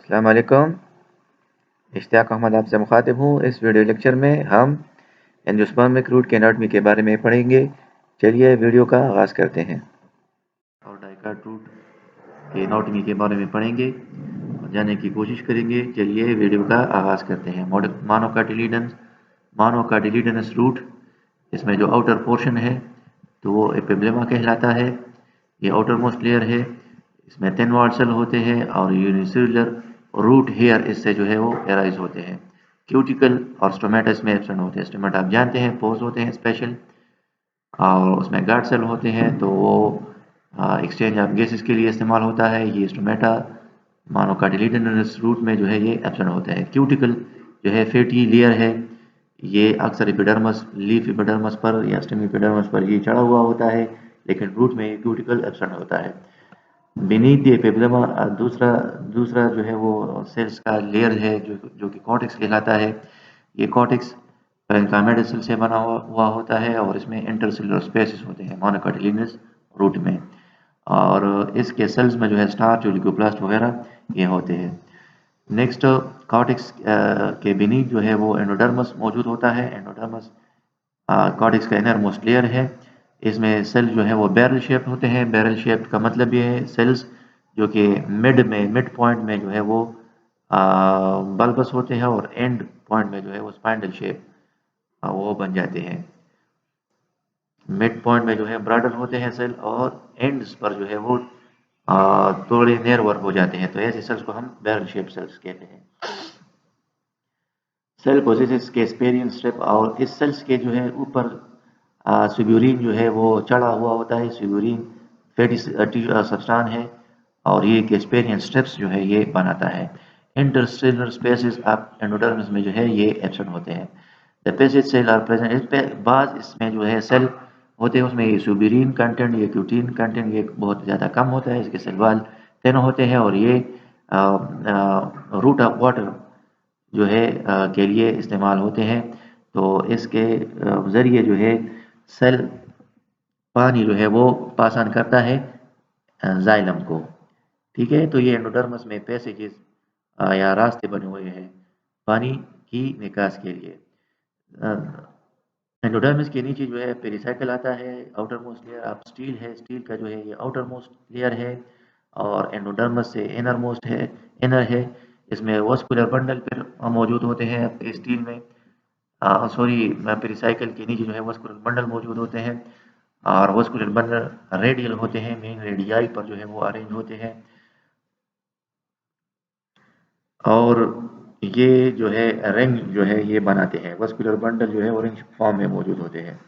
अस्सलाम वालेकुम। इश्तियाक अहमद आपसे मुखातिब हूँ। इस वीडियो लेक्चर में हम एंजियोस्पर्मिक रूट के एनाटॉमी के बारे में पढ़ेंगे। चलिए वीडियो का आगाज़ करते हैं और डाइकाट रूट के एनाटॉमी के बारे में पढ़ेंगे और जानने की कोशिश करेंगे। चलिए वीडियो का आगाज़ करते हैं। मानोकाटिलिडनस रूट, इसमें जो आउटर पोर्शन है तो वो एपिब्लेमा कहलाता है। ये आउटर मोस्ट लेयर है। इसमें 10 वार्ड सेल होते हैं और यूनिसेलुलर रूट हेयर इससे जो है वो एराइज होते हैं। क्यूटिकल और स्टोमेटा इसमें एब्सेंट होते हैं। स्टोमेटा आप जानते हैं पोज होते हैं स्पेशल, और उसमें गार्ड सेल होते हैं तो वो एक्सचेंज ऑफ गैसेस के लिए इस्तेमाल होता है। ये स्टोमेटा मानोकाटिलिडनस रूट में जो है ये एब्सेंट होते हैं। क्यूटिकल जो है फैटी लेयर है, ये अक्सर एपिडर्मस, लीफ एपिडर्मस पर या स्टेम एपिडर्मस पर ये चढ़ा हुआ होता है, लेकिन रूट में ये क्यूटिकल एब्सेंट होता है। बीनीथ द एपिब्लेमा दूसरा दूसरा जो है वो सेल्स का लेयर है जो कि कॉर्टेक्स कहलाता है। ये कॉर्टेक्स पैरेन्काइमल सेल से बना हुआ होता है और इसमें इंटरसेलुलर स्पेसेस होते हैं मोनोकाटिलिडनस रूट में, और इसके सेल्स में जो है स्टार्च, ओलिगोप्लास्ट वगैरह ये होते हैं। नेक्स्ट, कॉर्टेक्स के बीनीथ जो है वो एंडोडर्मस मौजूद होता है। एंडोडर्मस कॉर्टेक्स का इनर मोस्ट लेयर है। इसमें सेल जो है वो बैरल शेप्ड होते हैं। बैरल शेप्ड का मतलब ये है सेल्स जो कि मिड पॉइंट में जो है वो बल्बस होते हैं और एंड पॉइंट में जो है वो स्पाइंडल शेप वो बन जाते हैं। मिड पॉइंट में जो है ब्रॉडर होते हैं सेल और एंड्स पर जो है वो थोड़े नेरवर हो जाते हैं, तो ऐसे सेल्स को हम बैरल शेप सेल्स कहते हैं। सेल पोजेसेस कैस्पेरियन स्ट्रिप, और इस सेल्स के जो है ऊपर स्यूबुरीन जो है वो चढ़ा हुआ होता है। स्यूबुरीन फैटी सब्सटेंस है और ये कैस्पेरियन स्ट्रिप्स जो है ये बनाता है। इंटरस्टेलर स्पेसेस ऑफ एंडोडर्मिस में जो है ये एब्सेंट होते हैं। The passage cell are present, इस पे बाद इसमें जो है सेल होते हैं, उसमें ये स्यूबुरीन कंटेंट, ये क्यूटीन कंटेंट ये बहुत ज़्यादा कम होता है। इसके सेल वाल थिन होते हैं और ये रूट ऑफ वाटर जो है के लिए इस्तेमाल होते हैं। तो इसके ज़रिए जो है सेल पानी जो है वो पास ऑन करता है जाइलम को। ठीक है, तो ये एंडोडर्मस में पैसेजेस या रास्ते बने हुए हैं पानी की निकास के लिए। एंडोडर्मिस के नीचे जो है पेरिसाइकिल आता है। Outer most layer of steel है। स्टील का जो है ये आउटर मोस्ट लेयर है और एंडोडर्मस से इनर मोस्ट है, इनर है। इसमें वस्कुलर बंडल फिर मौजूद होते हैं स्टील में, सॉरी पेरिसाइकिल के नीचे जो है वस्कुलर बंडल मौजूद होते हैं और वस्कुलर बंडल रेडियल होते हैं, मेन रेडियाई पर जो है वो अरेंज होते हैं। और ये जो है रिंग जो है ये बनाते हैं। वस्कुलर बंडल जो है वो रिंग फॉर्म में मौजूद होते हैं।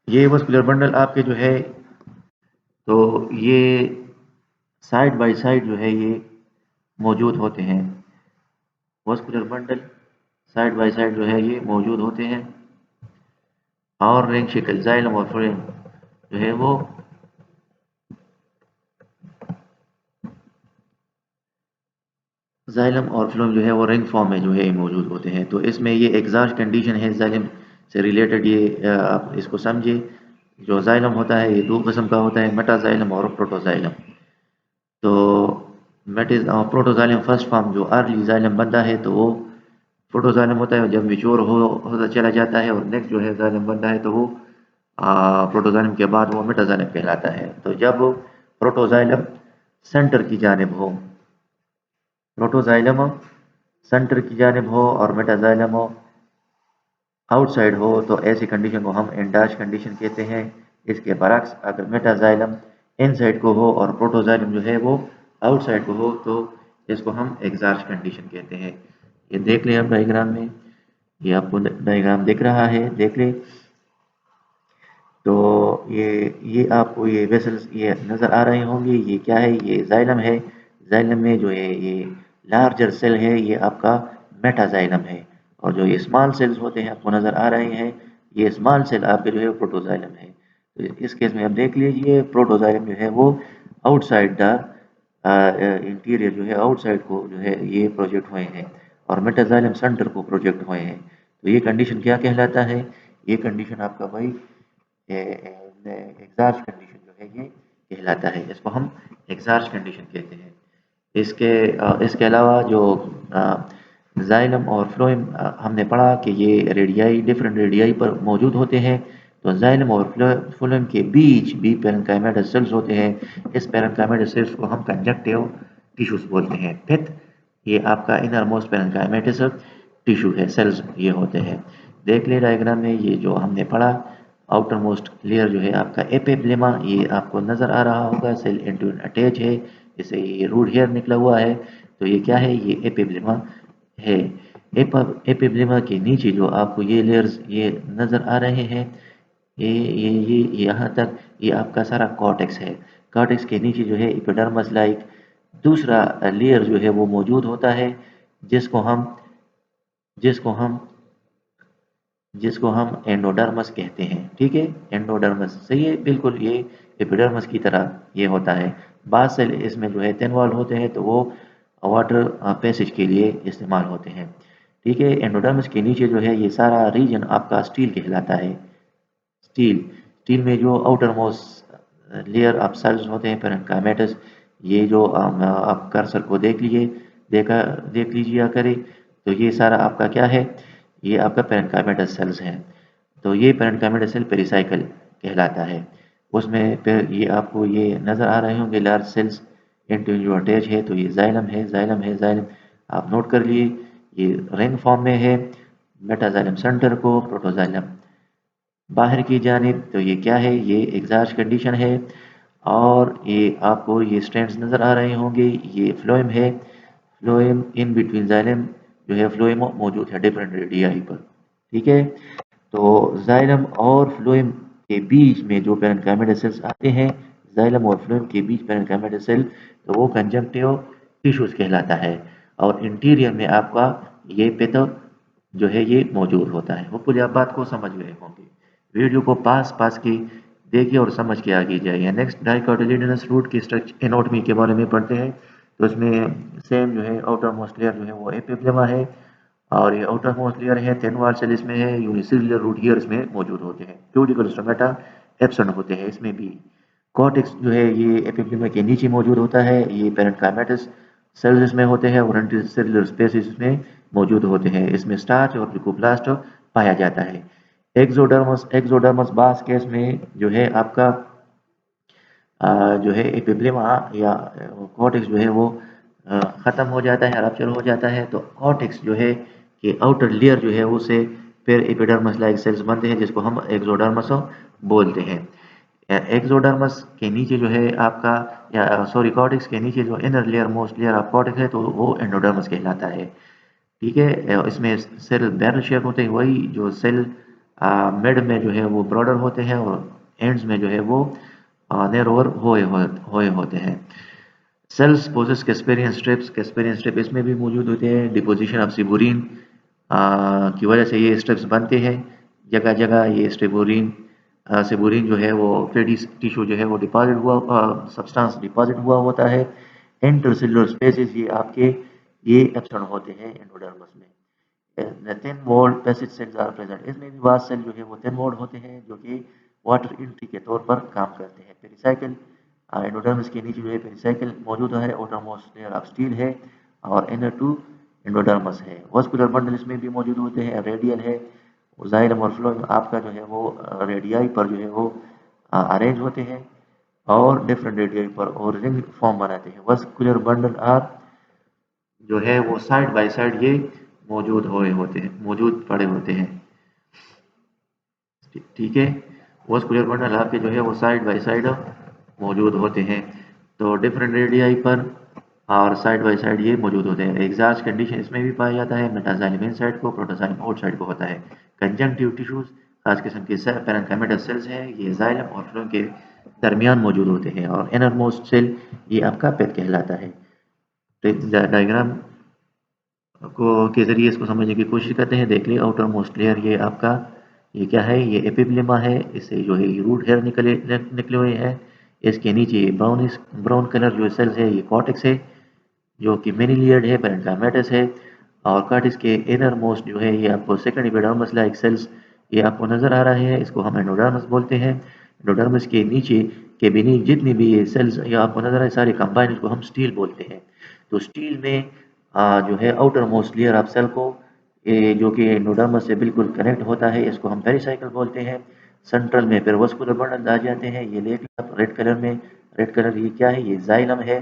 ये वस्कुलर बंडल आपके जो है तो ये साइड बाय साइड जो है ये मौजूद होते हैं। Vascular bundle side by side जो है ये मौजूद होते हैं और रिंग शिकल जाइलम और फ्लोएम जो है वो जाइलम और फ्लोएम जो है वो रिंग फॉर्म में जो है मौजूद होते हैं। तो इसमें ये एग्जॉस्ट कंडीशन है जाइलम से रिलेटेड, ये आप इसको समझिए। जो जाइलम होता है ये दो किस्म का होता है, मेटाजाइलम और प्रोटोजाइलम। तो प्रोटोजाइलम फर्स्ट फॉर्म जो अर्ली जाइलम बनता है तो वो प्रोटोजाइलम होता है। जब मिच्योर होता चला जाता है और नेक्स्ट जो है जाइलम बनता है तो वो प्रोटोजाइलम के बाद वो मेटाजाइलम कहलाता है। तो जब प्रोटोजाइलम सेंटर की जानिब हो, प्रोटोजाइलम सेंटर की जानिब हो और मेटाजाइलम आउटसाइड हो तो ऐसी कंडीशन को हम एंडाश कंडीशन कहते हैं। इसके बरक्स अगर मेटाजाइलम इनसाइड को हो और प्रोटोजाइलम जो है वो आउटसाइड को हो तो इसको हम एग्जार्च कंडीशन कहते हैं। ये देख लें आप डायग्राम में, ये आपको डायग्राम दिख रहा है, देख लें। तो ये आपको ये वेसल्स ये नज़र आ रहे होंगे। ये क्या है? ये जाइलम है। जाइलम में जो है ये लार्जर सेल है, ये आपका मेटाजाइलम है, और जो ये स्मॉल सेल्स होते हैं आपको नज़र आ रहे हैं, ये स्मॉल सेल आपके जो है प्रोटोजाइलम है। तो इस केस में आप देख लीजिए प्रोटोजाइलम जो है वो आउटसाइड द इंटीरियर जो है आउटसाइड को जो है ये प्रोजेक्ट हुए हैं और मेटाजाइलम सेंटर को प्रोजेक्ट हुए हैं। तो ये कंडीशन क्या कहलाता है? ये कंडीशन आपका भाई एग्जार्च कंडीशन जो है ये कहलाता है। इसको हम एग्जार्च कंडीशन कहते हैं। इसके अलावा जो जाइलम और फ्लोएम हमने पढ़ा कि ये रेडियाई डिफरेंट रेडियाई पर मौजूद होते हैं। तो जाइलम और फ्लोएम के बीच भी पेरेन्काइमेटस सेल्स होते हैं। इस पेरेन्काइमेटस सेल्स को हम कंजक्टिव टिश्यूज बोलते हैं। फिफ्थ, ये आपका इनर मोस्ट पेरेन्काइमेटस टिश्यू है, सेल्स ये होते हैं। देख ले डायग्राम में ये जो हमने पढ़ा, आउटर मोस्ट लेयर जो है आपका एपिब्लेमा, ये आपको नजर आ रहा होगा, सेल इंटू अटैच है, जैसे ये रूट हेयर निकला हुआ है, तो ये क्या है, ये एपिब्लेमा है। एपिब्लेमा के नीचे जो आपको ये लेयर्स ये नजर आ रहे हैं, ये यहाँ तक ये आपका सारा कॉर्टेक्स है। कॉर्टेक्स के नीचे जो है एपिडर्मस लाइक दूसरा लेयर जो है वो मौजूद होता है, जिसको हम जिसको हम जिसको हम एंडोडर्मस कहते हैं। ठीक है, एंडोडर्मस सही है, बिल्कुल ये एपिडर्मस की तरह ये होता है। बाद सेल इसमें जो है थिन वॉल होते हैं, तो वो वाटर पैसेज के लिए इस्तेमाल होते हैं। ठीक है, एंडोडर्मस के नीचे जो है ये सारा रीजन आपका स्टील कहलाता है। स्टील स्टील में जो outer most layer of cells होते हैं पेरेन्काइमेटस, ये जो आप कर्सर को देख लीजिए करें, तो ये सारा आपका क्या है, ये आपका पेरेन्काइमेटस सेल्स हैं। तो ये पेरेन्काइमेटस सेल पेरिसाइकल कहलाता है। उसमें फिर ये आपको ये नज़र आ रहे होंगे लार्ज सेल्स इनटू जो अटैच है, तो ये जाइलम है, जाइलम है, जाइलम आप नोट कर लिए, ये रिंग फॉर्म में है। मेटाजाइलम सेंटर को, प्रोटोजाइलम बाहर की जानिब, तो ये क्या है, ये एग्जास्ट कंडीशन है। और ये आपको ये स्ट्रैंड्स नज़र आ रहे होंगे, ये फ्लोएम है। फ्लोएम इन बिटवीन जाइलम जो है, फ्लोएम मौजूद है डिफरेंट रेडियाई पर। ठीक है, तो जाइलम और फ्लोएम के बीच में जो पेरेन्काइमेटस सेल्स आते हैं, जाइलम और फ्लोएम के बीच पेरेन्काइमेटस सेल, तो वो कंजंक्टिव टिश्यूज कहलाता है। और इंटीरियर में आपका ये पेतो जो है ये मौजूद होता है। होपफुली आप बात को समझ गए होंगे। वीडियो को पास पास की देखिए और समझ के आगे जाइए। नेक्स्ट, डाइकोटिलेडोनस रूट की स्ट्रक्चर एनाटॉमी के बारे में पढ़ते हैं। तो इसमें सेम जो है आउटर मोस्ट लेयर जो है वो एपिब्लेमा है, और ये आउटर मोस्ट लेयर है थिन वॉल सेल इसमें है, यूनिसेल्युलर रूट हेयर इसमें मौजूद होते हैं, क्यूटिकल स्टोमेटा एब्सेंट होते हैं इसमें भी। कॉर्टेक्स जो है ये एपिब्लेमा के नीचे मौजूद होता है, ये पेरेन्काइमेटस सेल्स इसमें होते हैं, और इंटरसेल्युलर स्पेसिस इसमें मौजूद होते हैं। इसमें स्टार्च और ल्यूकोप्लास्ट पाया जाता है। एक्सोडर्मस एक्सोडर्मस बास केस में जो है आपका जो है एपिब्लेमा या कॉर्टेक्स जो है वो ख़त्म हो जाता है, रप्चर हो जाता है। तो कॉर्टेक्स जो है कि आउटर लेयर जो है उसे फिर एपिडर्मस लाइक सेल्स बनते हैं, जिसको हम एक्सोडर्मस बोलते हैं। एक्सोडर्मस के नीचे जो है आपका, या सॉरी, कॉर्टेक्स के नीचे जो inner layer most layer of cortex है, तो वो एंडोडर्मस कहलाता है। ठीक है, इसमें सेल बैरल शेप होते हैं, वही जो सेल मिड में जो है वो ब्रॉडर होते हैं, और एंड्स में जो है वो नैरोअर हुए होते हैं। सेल्स पोजेस कैस्पेरियन स्ट्रिप इसमें भी मौजूद होते हैं। डिपोजिशन ऑफ सिबुरीन की वजह से ये स्ट्रिप्स बनते हैं। जगह जगह ये सिबुरीन जो है वो फैटी टिश्यू जो है वो डिपॉजिट हुआ सब्सटेंस डिपॉजिट हुआ होता है। इंटरसेलुलर स्पेसेस ये आपके ये एब्सेंट होते हैं एंडोडर्मस में। Thin walled passage cells are present, इसमें भी वास्ट सेल जो है वो थिन वॉल्ड होते हैं, जो कि वाटर एंट्री के तौर पर काम करते हैं। पेरिसाइकिल एंडोडर्मिस के नीचे जो है पेरिसाइकिल मौजूद है, outermost layer ऑफ स्टील है, और इनर टू एंडोडर्मस है। वास्कुलर बंडल इसमें भी मौजूद होते हैं, रेडियल है। जाइलम और फ्लोएम आपका जो है वो रेडियाई पर जो है वो अरेंज होते हैं, और डिफरेंट रेडियाई पर और रिंग फॉर्म बनाते हैं। वास्कुलर बंडल आर जो है वो साइड बाय साइड ये मौजूद पड़े होते हैं। ठीक है, वास्कुलर बंडल आपके जो है वो साइड बाय साइड मौजूद होते हैं, तो डिफरेंट रेडियाई पर और साइड बाय साइड ये मौजूद होते हैं। एग्जास्ट कंडीशन इसमें भी पाया जाता है। मेटाजाइलम इनसाइड को, प्रोटोजाइलम आउटसाइड को होता है। कंजंक्टिव टिश्यूज खास किस्म के पेरेन्काइमेटस सेल्स हैं, ये जाइलम और फ्लोएम के दरमियान मौजूद होते हैं, और इनर मोस्ट सेल ये आपका पेट कहलाता है। तो डायग्राम को के ज़रिए इसको समझने की कोशिश करते हैं। देख लिए आउटर मोस्ट लेयर ये आपका ये क्या है, ये एपिब्लेमा है, इससे जो है ये रूट हेयर निकले हुए हैं। इसके नीचे ये ब्राउन कलर जो सेल्स है ये कॉर्टेक्स है, जो कि मेनी लेयर्ड है, पेरेन्काइमेटस है। और कॉर्टेक्स के इनर मोस्ट जो है ये आपको सेकंड एपिडर्मस लाइक सेल्स ये आपको नजर आ रहे हैं, इसको हम एंडोडर्मस बोलते हैं। एंडोडर्मस के नीचे के beneath जितनी भी ये सेल्स या आपको नजर आए सारे कंबाइन, इसको हम स्टील बोलते हैं। तो स्टील में जो है outer most layer of cell को जो कि एंडोडर्मिस से बिल्कुल कनेक्ट होता है, इसको हम पेरिसाइकिल बोलते हैं। सेंट्रल में फिर वस्कुलर बंडल आ जाते हैं, ये देख लो आप रेड कलर में, रेड कलर ये क्या है, ये जाइलम है।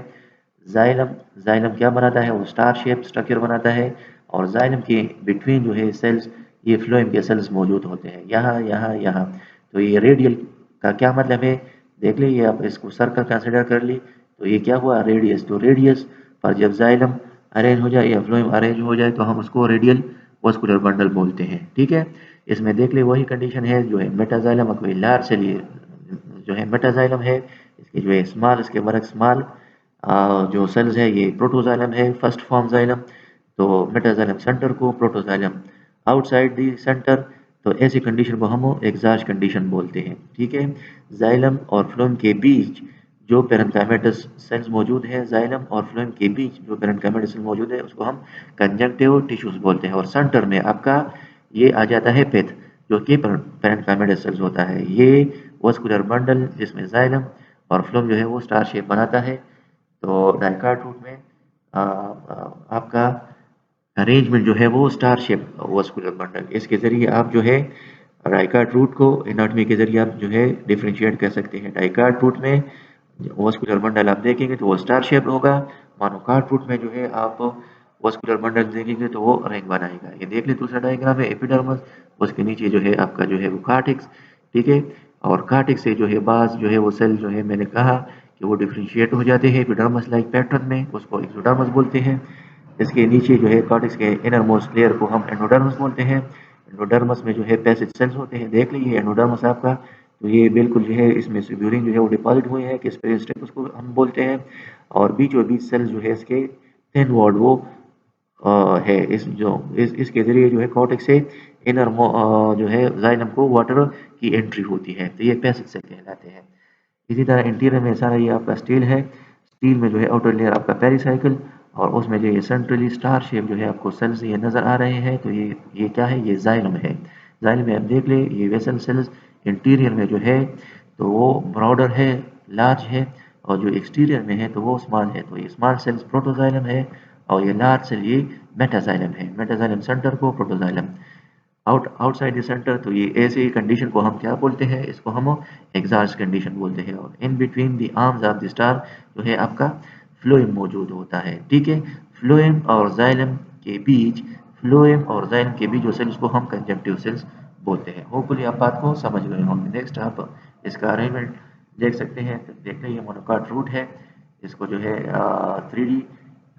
जाइलम, जाइलम क्या बनाता है, वो स्टार शेप स्ट्रक्चर बनाता है। और जाइलम के बिटवीन जो है सेल्स, ये फ्लोएम के सेल्स मौजूद होते हैं, यहाँ यहाँ यहाँ। तो ये रेडियल का क्या मतलब है, देख लीजिए आप, इसको सर्कल कंसिडर कर ली तो ये क्या हुआ, रेडियस। तो रेडियस पर जब जाइलम अरेंज हो जाए या फ्लोएम अरेंज हो जाए तो हम उसको रेडियल वस्कुलर बंडल बोलते हैं, ठीक है। इसमें देख ले वही कंडीशन है जो है मेटाजाइलम, कोई लार्ज से लिए जो है मेटाजाइलम है, इसके जो है स्मॉल, इसके वर्ग स्मॉल जो सेल्स है ये प्रोटोजाइलम है, फर्स्ट फॉर्म जाइलम। तो मेटाजाइलम सेंटर को, प्रोटोजाइलम आउटसाइड दी सेंटर। तो ऐसी कंडीशन को हम एग्जास्ट कंडीशन बोलते हैं, ठीक है। जाइलम और फ्लोएम के बीच जो पेरेन्काइमेटस सेल्स मौजूद है, जाइलम और फ्लोएम के बीच जो पेरेन्काइमेटस सेल मौजूद है उसको हम कंजंक्टिव टिश्यूज बोलते हैं। और सेंटर में आपका ये आ जाता है पेथ, जो कि पेरेन्काइमेटस सेल्स होता है। ये वस्कुलर बंडल जिसमें जाइलम और फ्लोएम जो है वो स्टार शेप बनाता है। तो डाइकार्ड रूट में आपका अरेंजमेंट जो है वो स्टार शेप वस्कुलर बंडल, इसके ज़रिए आप जो है डाइकार्ड रूट को एनाटॉमी के ज़रिए आप जो है डिफरेंशिएट कर सकते हैं। डाइकार्ड रूट में वस्कुलर बंडल आप देखेंगे तो वो स्टार शेप होगा, मोनोकार्ड रूट में जो है आप वस्कुलर बंडल देखेंगे तो वो रिंग बनाएगा। ये देख ले दूसरा डायग्राम है एपिडर्मस, उसके नीचे जो है आपका जो है वो कार्टेक्स, ठीक है। और कार्टेक्स से जो है बाज जो है वो सेल जो है मैंने कहा कि वो डिफरेंशिएट हो जाते हैं एपिडर्मस लाइक पैटर्न में, उसको एक्सोडर्मस बोलते हैं। इसके नीचे जो है कॉर्टेक्स के इनर मोस्ट लेयर को हम एंडोडर्मस बोलते हैं। एंडोडर्मस में जो है पैसेज सेल्स होते हैं, देख लीजिए एंडोडर्मस आपका, तो ये बिल्कुल जो है इसमें से ब्यूरिन जो है वो डिपॉजिट हुए हैं, किस पेरिस्टम उसको हम बोलते हैं। और बीचों बीच सेल्स जो है इसके थिन वॉल्ड वो है, इस जो इसके जरिए जो है कॉर्टेक्स से इनर जो है जाइलम को वाटर की एंट्री होती है, तो ये पैसेज सेल कहलाते हैं। इसी तरह इंटीरियर में सारा ये आपका स्टील है, स्टील में जो है आउटर लेयर आपका पेरिसाइकिल, और उसमें जो ये सेंट्रली स्टार शेप जो है आपको सेल्स ये नज़र आ रहे हैं, तो ये क्या है, ये जाइलम है। जाइलम में आप देख ले ये वेसल सेल्स इंटीरियर में जो है तो वो ब्रॉडर है, लार्ज है, और जो एक्सटीरियर में है तो वो स्मॉल है। तो ये स्मॉल सेल्स प्रोटोजाइलम है और ये लार्ज सेल ये मेटाजाइलम है। मेटाजाइलम सेंटर को, प्रोटोजाइलम आउटसाइड द सेंटर। तो ये ऐसे कंडीशन को हम क्या बोलते हैं, इसको हम एग्जॉस्ट कंडीशन बोलते हैं। और in between the arms of the star जो है आपका फ्लोएम मौजूद होता है, ठीक है। फ्लोएम और जाइलम के बीच, फ्लोएम और जाइलम के बीच जो सेल्स को हम कंजंक्टिव सेल्स बोलते हैं। होपफुली आप बात को समझ गए होंगे। नेक्स्ट आप इसका अरेंजमेंट देख सकते हैं, तो देख लीजिए मोनोकाट रूट है, इसको जो है 3D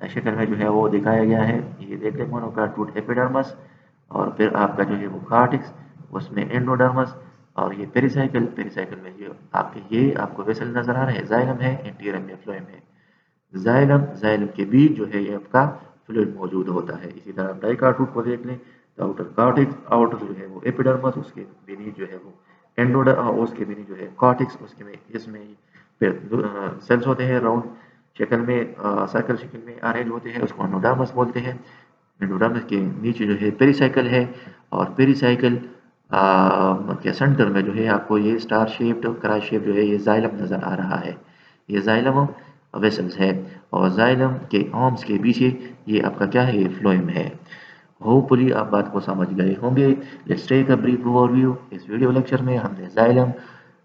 शक्ल में जो है वो दिखाया गया है। ये देख लें मोनोकाट रूट एपिडर्मस, और फिर आपका जो है वो कार्टिक्स, उसमें एंडोडर्मस, और ये पेरिसाइकिल, पेरिसाइकिल में जो आपके ये आपको वेसल नजर आ रहे हैं, जाइलम है, इंटीरियर में फ्लोएम है। जाइलम, जाइलम के बीच जो है ये आपका फ्लूइड मौजूद होता है। इसी तरह आप डाइकार्ड रूट को देख लें तो आउटर कार्टिक्स, आउटर जो है वो एपिडर्मस, उसके बीनीथ जो है वो एंडोडर्म, उसके बीनीथ जो है कॉर्टिक्स, उसके में इसमें फिर सेल्स होते हैं राउंड शक्ल में, सर्कल शक्ल में अरेंज होते हैं, उसको एंडोडर्मस बोलते हैं। एंडोडर्मिस के नीचे जो है पेरिसाइकिल है, और पेरिसाइकिल के सेंटर में जो है आपको ये स्टार शेप्ड क्रॉस शेप जो है ये जाइलम नजर आ रहा है, ये जाइलम वेसल्स है। और जाइलम के आर्म्स के पीछे ये आपका क्या है, ये फ्लोएम है। होपफुली आप बात को समझ गए होंगे। Let's take a brief overview. इस वीडियो लेक्चर में हमने जाइलम,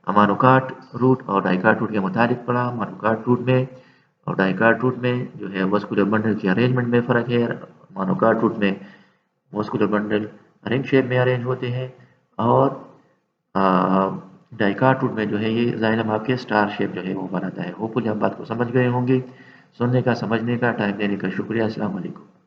अमानुकाट रूट और डाइकाट रूट के मुताबिक पढ़ा। अमानुकाट रूट में और डाइकाट रूट में जो है वस्कुलर बंडल के अरेंजमेंट में फ़र्क है। मोनोकाट रूट में वस्कुलर बंडल रिंग शेप में अरेंज होते हैं, और डाइकाट रूट में जो है ये जाइलम आपके स्टार शेप जो है वो बनाता है। होपफुली आप बात को समझ गए होंगे। सुनने का, समझने का, टाइम देने का शुक्रिया। अस्सलाम वालेकुम।